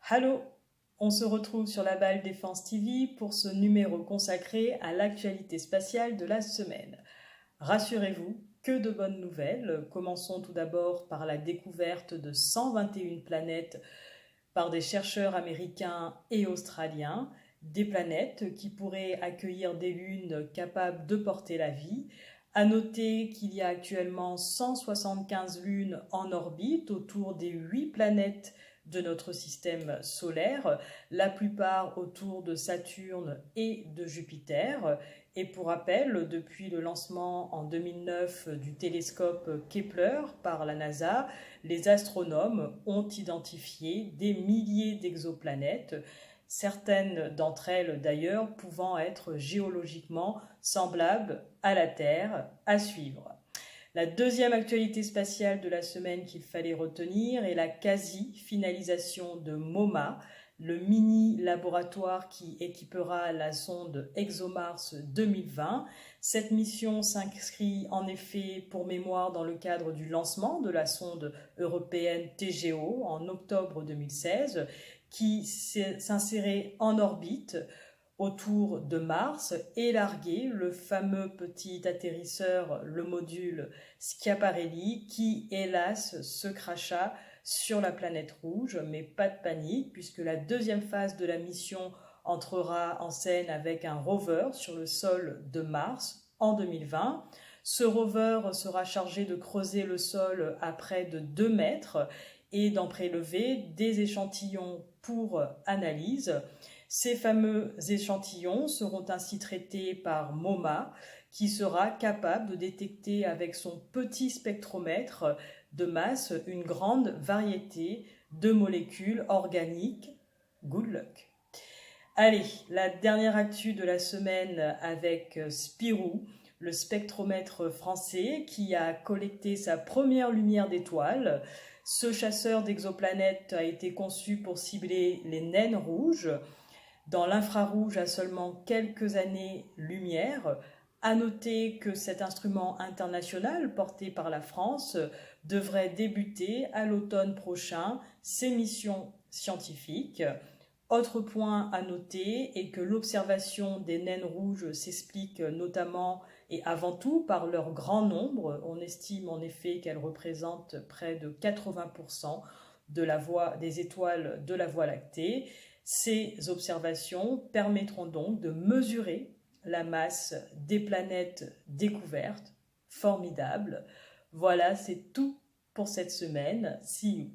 Allô, on se retrouve sur la Balle Défense TV pour ce numéro consacré à l'actualité spatiale de la semaine. Rassurez-vous, que de bonnes nouvelles. Commençons tout d'abord par la découverte de 121 planètes par des chercheurs américains et australiens, des planètes qui pourraient accueillir des lunes capables de porter la vie. À noter qu'il y a actuellement 175 lunes en orbite autour des 8 planètes de notre système solaire, la plupart autour de Saturne et de Jupiter. Et pour rappel, depuis le lancement en 2009 du télescope Kepler par la NASA, les astronomes ont identifié des milliers d'exoplanètes, certaines d'entre elles d'ailleurs pouvant être géologiquement semblables à la Terre, à suivre. La deuxième actualité spatiale de la semaine qu'il fallait retenir est la quasi-finalisation de MoMA, le mini-laboratoire qui équipera la sonde ExoMars 2020. Cette mission s'inscrit en effet pour mémoire dans le cadre du lancement de la sonde européenne TGO en octobre 2016, qui s'insérait en orbite autour de Mars et larguer le fameux petit atterrisseur, le module Schiaparelli, qui hélas se cracha sur la planète rouge, mais pas de panique puisque la deuxième phase de la mission entrera en scène avec un rover sur le sol de Mars en 2020. Ce rover sera chargé de creuser le sol à près de 2 mètres et d'en prélever des échantillons pour analyse. Ces fameux échantillons seront ainsi traités par MoMA, qui sera capable de détecter avec son petit spectromètre de masse une grande variété de molécules organiques. Good luck! Allez, la dernière actu de la semaine avec Spirou, le spectromètre français qui a collecté sa première lumière d'étoiles. Ce chasseur d'exoplanètes a été conçu pour cibler les naines rouges dans l'infrarouge à seulement quelques années-lumière. À noter que cet instrument international porté par la France devrait débuter à l'automne prochain ses missions scientifiques. Autre point à noter est que l'observation des naines rouges s'explique notamment et avant tout par leur grand nombre. On estime en effet qu'elles représentent près de 80% des étoiles de la Voie lactée. Ces observations permettront donc de mesurer la masse des planètes découvertes. Formidable. Voilà, c'est tout pour cette semaine. See you.